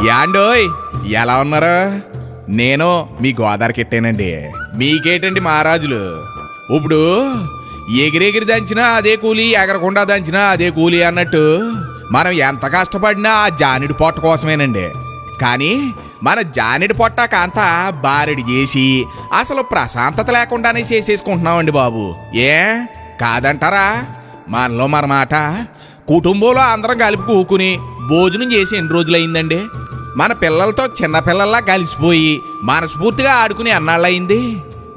యాండోయ్ ఎలా ఉన్నారు? నేను మీ గోదావరి కెట్టానండి. మీకేటండి మహారాజులు? ఇప్పుడు ఎగిరెగిరి దంచినా అదే కూలి, ఎగరకుండా దంచినా అదే కూలి అన్నట్టు మనం ఎంత కష్టపడినా ఆ జానిడి పొట్ట కోసమేనండి. కానీ మన జానిడి పొట్ట కాంత బారెడి చేసి అసలు ప్రశాంతత లేకుండానే చేసేసుకుంటున్నామండి బాబు. ఏ కాదంటారా? మనలో మన మాట కుటుంబంలో అందరం కలిపి కూకుని భోజనం చేసి ఎన్ని రోజులైందండి? మన పిల్లలతో చిన్నపిల్లల్లా కలిసిపోయి మనస్ఫూర్తిగా ఆడుకుని అన్నాళ్ళయింది.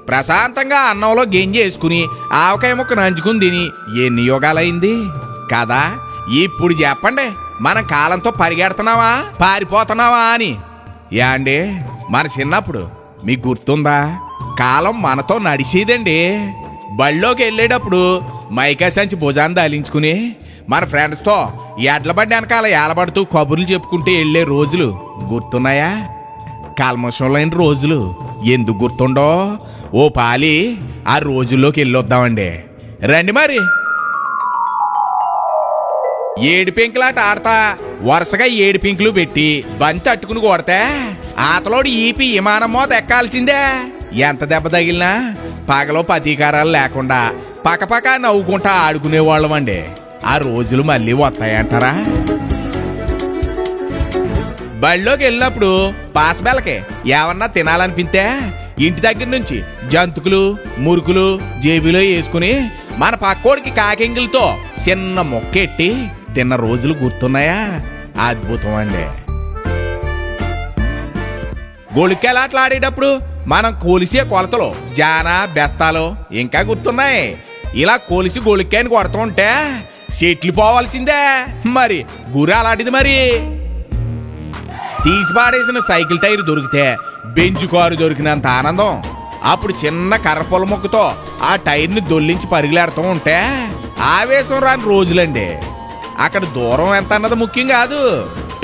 ప్రశాంతంగా అన్నంలో గెంజేసుకుని ఆవకాయ ముక్క నంచుకుని తిని ఎన్ని యోగాలైంది కదా? ఇప్పుడు చెప్పండి, మన కాలంతో పరిగెడుతున్నావా పారిపోతున్నావా అని? యాండి మన చిన్నప్పుడు మీకు గుర్తుందా? కాలం మనతో నడిచేదండి. బళ్ళోకి వెళ్ళేటప్పుడు మైకా సంచి భుజాన్ని దాలించుకుని మన ఫ్రెండ్స్తో ఎడ్ల బండి వెనకాల ఏలబడుతూ కబుర్లు చెప్పుకుంటే వెళ్ళే రోజులు గుర్తున్నాయా? కల్మషం లేని రోజులు ఎందుకు గుర్తుండో ఓ పాలి ఆ రోజుల్లోకి వెళ్ళొద్దామండి. రండి మరి. ఏడు పెంకులాట ఆడతా వరుసగా 7 పెంకులు పెట్టి బంతి అట్టుకుని కొడితే ఆతలోడు ఈపి విమానం మోత ఎక్కాల్సిందే. ఎంత దెబ్బ తగిలినా పగలో ప్రతీకారాలు లేకుండా పక్కపక్క నవ్వుకుంటా ఆడుకునేవాళ్ళం అండి. ఆ రోజులు మళ్ళీ వస్తాయంటారా? బళ్ళోకి వెళ్ళినప్పుడు పాసబెల్లకి ఏమన్నా తినాలనిపిస్తే ఇంటి దగ్గర నుంచి జంతుకులు మురుకులు జేబులో వేసుకుని మన పక్కోడికి కాకింగులతో చిన్న మొక్కెట్టి తిన్న రోజులు గుర్తున్నాయా? అద్భుతం అండి. గొళికెలాట్లు ఆడేటప్పుడు మనం కొలిసే కొలతలు జానా బెస్తాలు ఇంకా గుర్తున్నాయి. ఇలా కొలిసి గొళిక్కాయని కొడుతూ ఉంటే సెట్లు పోవాల్సిందే. మరి గురి అలాంటిది. మరి తీసి పాడేసిన సైకిల్ టైర్ దొరికితే బెంచ్ కారు దొరికినంత ఆనందం. అప్పుడు చిన్న కర్రపొల మొక్కతో ఆ టైర్ని దొల్లించి పరుగులాడుతూ ఉంటే ఆవేశం రాని రోజులండి. అక్కడ దూరం ఎంత అన్నది ముఖ్యం కాదు,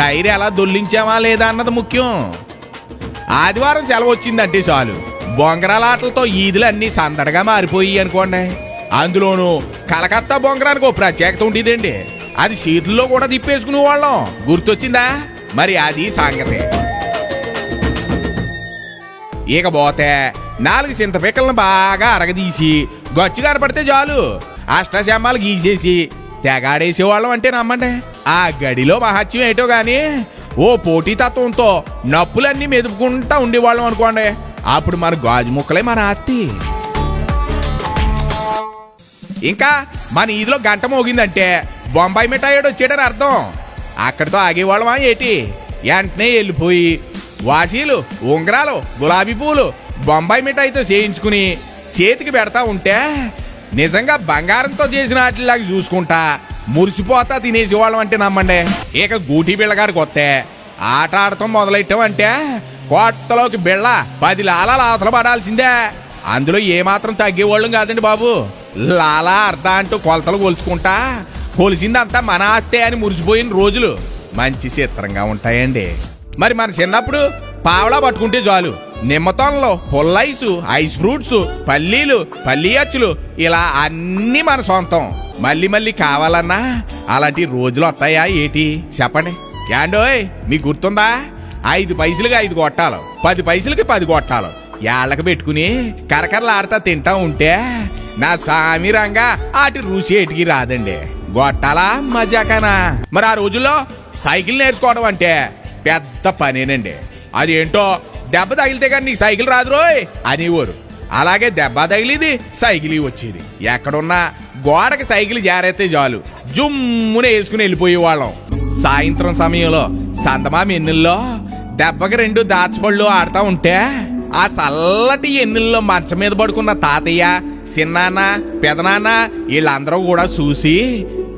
టైర్ ఎలా దొల్లించామా లేదా అన్నది ముఖ్యం. ఆదివారం సెలవు వచ్చిందంటే చాలు బొంగరాల ఆటలతో ఈదులు అన్నీ సందడిగా మారిపోయి అనుకోండి. అందులోనూ కలకత్తా బొంగరానికి ఓ ప్రత్యేకత ఉండేదండి. అది సీట్లలో కూడా తిప్పేసుకునే వాళ్ళం. గుర్తొచ్చిందా? మరి అది సంగతి. ఇకపోతే 4 చింత పిక్కలను బాగా అరగదీసి గచ్చు కనపడితే చాలు అష్టశమ్మాలు గీసేసి తెగాడేసేవాళ్ళం అంటే నమ్మండి. ఆ గడిలో మహత్యం ఏటో గాని ఓ పోటీతత్వంతో నప్పులన్నీ మెదుపుకుంటా ఉండేవాళ్ళం అనుకోండి. అప్పుడు మన గాజు ముక్కలే మన ఆత్తి. ఇంకా మన ఈదిలో గంట మోగిందంటే బొంబాయి మిఠాయిడు వచ్చాడని అర్థం. అక్కడితో ఆగేవాళ్ళమా ఏటి? వెంటనే వెళ్ళిపోయి వాసీలు ఉంగరాలు గులాబీ పూలు బొంబాయి మిఠాయితో చేయించుకుని చేతికి పెడతా ఉంటే నిజంగా బంగారంతో చేసిన వాటిలాగా చూసుకుంటా మురిసిపోతా తినేసేవాళ్ళం అంటే నమ్మండి. ఇక గూటి బిళ్ళగాడికి వస్తే ఆట ఆడటం మొదలెట్టామంటే కోట్టలోకి బిళ్ళ 10 లాలాలు అవతల పడాల్సిందే. అందులో ఏమాత్రం తగ్గేవాళ్ళం కాదండి బాబు. లాలా అర్ధ అంటూ కొలతలు కొలుచుకుంటా కొలిసిందంతా మన ఆస్తే అని మురిసిపోయిన రోజులు మంచి చిత్రంగా ఉంటాయండి. మరి మన చిన్నప్పుడు పావలా పట్టుకుంటే చాలు నిమ్మతోనలో పుల్లైసు ఐస్ ఫ్రూట్స్ పల్లీలు పల్లీ అచ్చులు ఇలా అన్నీ మన సొంతం. మళ్ళీ మళ్ళీ కావాలన్నా అలాంటి రోజులు వస్తాయా ఏటి చెప్పండి? యాండోయ్ మీకు గుర్తుందా? 5 పైసలకి 5 గొట్టాలు 10 పైసలకి 10 గొట్టాలు ఏళ్ళకి పెట్టుకుని కరకరలాడుతా తింటా ఉంటే నా సామి రంగా ఆటి రుచి ఏటికి రాదండి. గొట్టాలా మజాకానా? మరి ఆ రోజుల్లో సైకిల్ నేర్చుకోవడం అంటే పెద్ద పనేనండి. అదేంటో దెబ్బ తగిలితే కానీ నీకు సైకిల్ రాదు రోయ్ అనేవారు. అలాగే దెబ్బ తగిలిది సైకిల్ వచ్చేది. ఎక్కడున్నా గోడకి సైకిల్ జారైతే చాలు జుమ్మునే వేసుకుని వెళ్ళిపోయేవాళ్ళం. సాయంత్రం సమయంలో సందమామి ఎన్నుల్లో దెబ్బకి 2 దాచపళ్ళు ఆడుతూ ఉంటే ఆ చల్లటి ఎన్నుల్లో మంచం మీద పడుకున్న తాతయ్య చిన్నాన్న పెదనాన్న వీళ్ళందరూ కూడా చూసి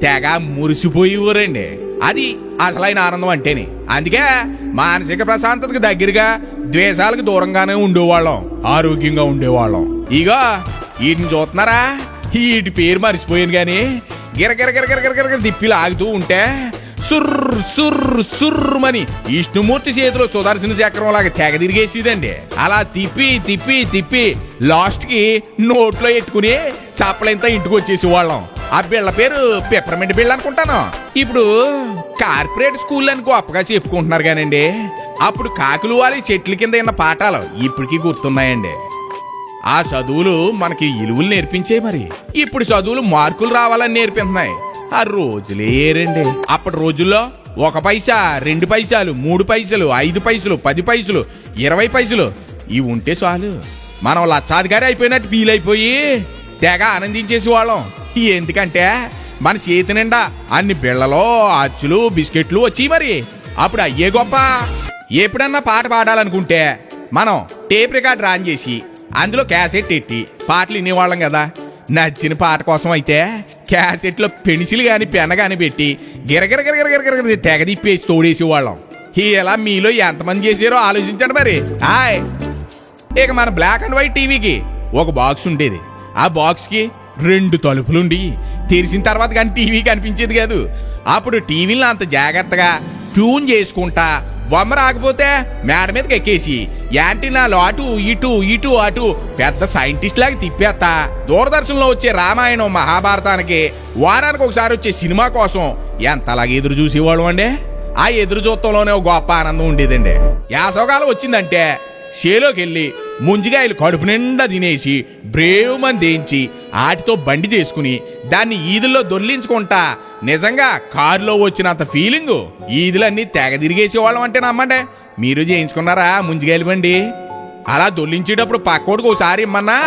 తెగ మురిసిపోయేవారండి. అది అసలైన ఆనందం అంటేనే. అందుకే మానసిక ప్రశాంతతకు దగ్గరగా ద్వేషాలకు దూరంగానే ఉండేవాళ్ళం, ఆరోగ్యంగా ఉండేవాళ్ళం. ఇగో వీటిని చూస్తున్నారా? వీటి పేరు మర్చిపోయాను గాని గిరగిరగిరగిరగిరగిర తిప్పి లాగుతూ ఉంటే సుర్రు సుర్రు సుర్రుమని విష్ణుమూర్తి చేతిలో సుదర్శన చక్రం లాగా తెగ తిరిగేసేదండి. అలా తిప్పి తిప్పి తిప్పి లాస్ట్ కి నోట్లో ఎట్టుకుని చప్పలంతా ఇంటికి వచ్చేసి వాళ్ళం. ఆ బిళ్ళ పేరు పెప్పర్మెంట్ బిళ్ళ అనుకుంటాను. ఇప్పుడు కార్పొరేట్ స్కూల్ అని గొప్పగా చెప్పుకుంటున్నారు కానండి, అప్పుడు కాకులు వాలి చెట్ల కింద ఉన్న పాఠాలు ఇప్పటికీ గుర్తున్నాయండి. ఆ చదువులు మనకి ఇలువలు నేర్పించే. మరి ఇప్పుడు చదువులు మార్కులు రావాలని నేర్పిస్తున్నాయి. ఆ రోజులే ఏరండి. అప్పటి రోజుల్లో 1 పైసా, 2 పైసలు, 3 పైసలు, 5 పైసలు, 10 పైసలు, 20 పైసలు ఇవి ఉంటే చాలు మనం లక్షాధికారి అయిపోయినట్టు ఫీల్ అయిపోయి తెగ ఆనందించేసి వాళ్ళం. ఎందుకంటే మన చేతి నిండా అన్ని బిళ్ళలో అచ్చులు బిస్కెట్లు వచ్చి మరి అప్పుడు అయ్యే గొప్ప. ఎప్పుడన్నా పాట పాడాలనుకుంటే మనం టేప్ రికార్డ్ ఆన్ చేసి అందులో క్యాసెట్ ఎట్టి పాటలు వినేవాళ్ళం కదా. నచ్చిన పాట కోసం అయితే క్యాసెట్లో పెన్సిల్ కానీ పెన్న కానీ పెట్టి గిరగిరగిరగిరగిరగిర తెగ తిప్పేసి తోడేసేవాళ్ళం. ఇలా మీలో ఎంతమంది చేసారో ఆలోచించండి మరి. ఇక మన బ్లాక్ అండ్ వైట్ టీవీకి ఒక బాక్స్ ఉండేది. ఆ బాక్స్కి 2 తలుపులుండి తెరిచిన తర్వాత కానీ టీవీ కనిపించేది కాదు. అప్పుడు టీవీలో అంత జాగ్రత్తగా ట్యూన్ చేసుకుంటా బొమ్మ రాకపోతే మేడ మీదకి ఎక్కేసి యాంటీనాలు అటు ఇటు ఇటు అటు పెద్ద సైంటిస్ట్ లాగా తిప్పేస్తా దూరదర్శన్లో వచ్చే రామాయణం మహాభారతానికి వారానికి ఒకసారి వచ్చే సినిమా కోసం ఎంతలాగా ఎదురు చూసేవాళ్ళం అండి. ఆ ఎదురు చూత్తంలోనే ఒక గొప్ప ఆనందం ఉండేదండి. యాసవకాలం వచ్చిందంటే షేలోకి వెళ్ళి ముంజిగాయలు కడుపు నిండా తినేసి బ్రేవుమని దేంచి ఆటితో బండి చేసుకుని దాన్ని ఈదుల్లో దొర్లించుకుంటా నిజంగా కారులో వచ్చినంత ఫీలింగు ఈదులన్నీ తెగ తిరిగేసేవాళ్ళం అంటే నమ్మండి. మీరు చేయించుకున్నారా ముంజిగాయలు బండి? అలా దొర్లించేటప్పుడు పక్కోడికి ఒకసారి ఇమ్మన్నా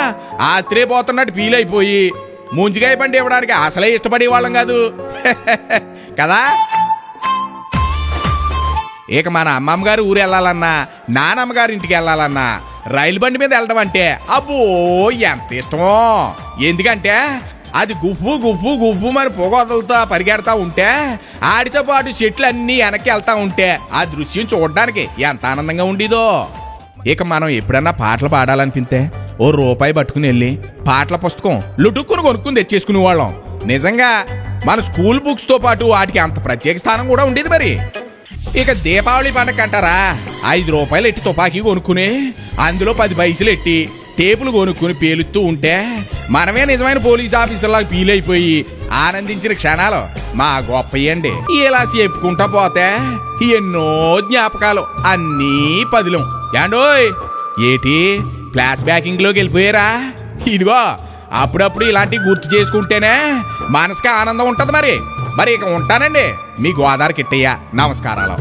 ఆత్రేపోతున్నట్టు ఫీల్ అయిపోయి ముంజిగాయ బండి ఇవ్వడానికి అసలే ఇష్టపడేవాళ్ళం కాదు కదా. ఇక మన అమ్మమ్మ గారు ఊరు వెళ్ళాలన్నా నానమ్మ గారి ఇంటికి వెళ్ళాలన్నా రైలు బండి మీద వెళ్ళడం అంటే అబ్బో ఎంత ఇష్టమో. ఎందుకంటే అది గుఫ్ఫు గుఫ్ఫు గుఫ్ఫు మరి పొగొదలతో పరిగెడతా ఉంటే ఆడితో పాటు చెట్లు అన్నీ వెనక్కి వెళ్తా ఉంటే ఆ దృశ్యం చూడడానికి ఎంత ఆనందంగా ఉండేదో. ఇక మనం ఎప్పుడన్నా పాటలు పాడాలనిపిస్తే ₹1 పట్టుకుని వెళ్ళి పాటల పుస్తకం లుటుక్కుని కొనుక్కుని తెచ్చేసుకునే వాళ్ళం. నిజంగా మన స్కూల్ బుక్స్తో పాటు వాటికి అంత ప్రత్యేక స్థానం కూడా ఉండేది మరి. ఇక దీపావళి పండగ అంటారా ₹5 ఎట్టి తుపాకీ కొనుక్కుని అందులో 10 పైసలు ఎట్టి టేపులు కొనుక్కుని పేలుస్తూ ఉంటే మనమే నిజమైన పోలీస్ ఆఫీసర్లాగా ఫీల్ అయిపోయి ఆనందించిన క్షణాలు మా గొప్పయండి. ఇలా చెప్పుకుంటా పోతే ఎన్నో జ్ఞాపకాలు అన్నీ పదిలం. యాండోయ్ ఏటి ఫ్లాష్ బ్యాకింగ్లోకి వెళ్ళిపోయారా? ఇదిగో అప్పుడప్పుడు ఇలాంటివి గుర్తు చేసుకుంటేనే మనసుకి ఆనందం ఉంటుంది. మరి ఇక ఉంటానండి. మీ గోదావరి కిట్టయ్య. నమస్కారాలు.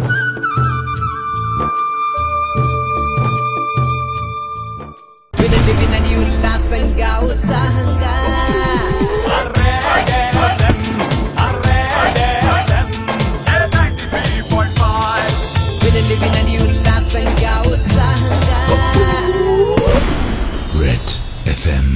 వినండి ఉల్లాసంగా ఉత్సాహంగా వినండి ఉల్లాసంగా ఉత్సాహంగా Red FM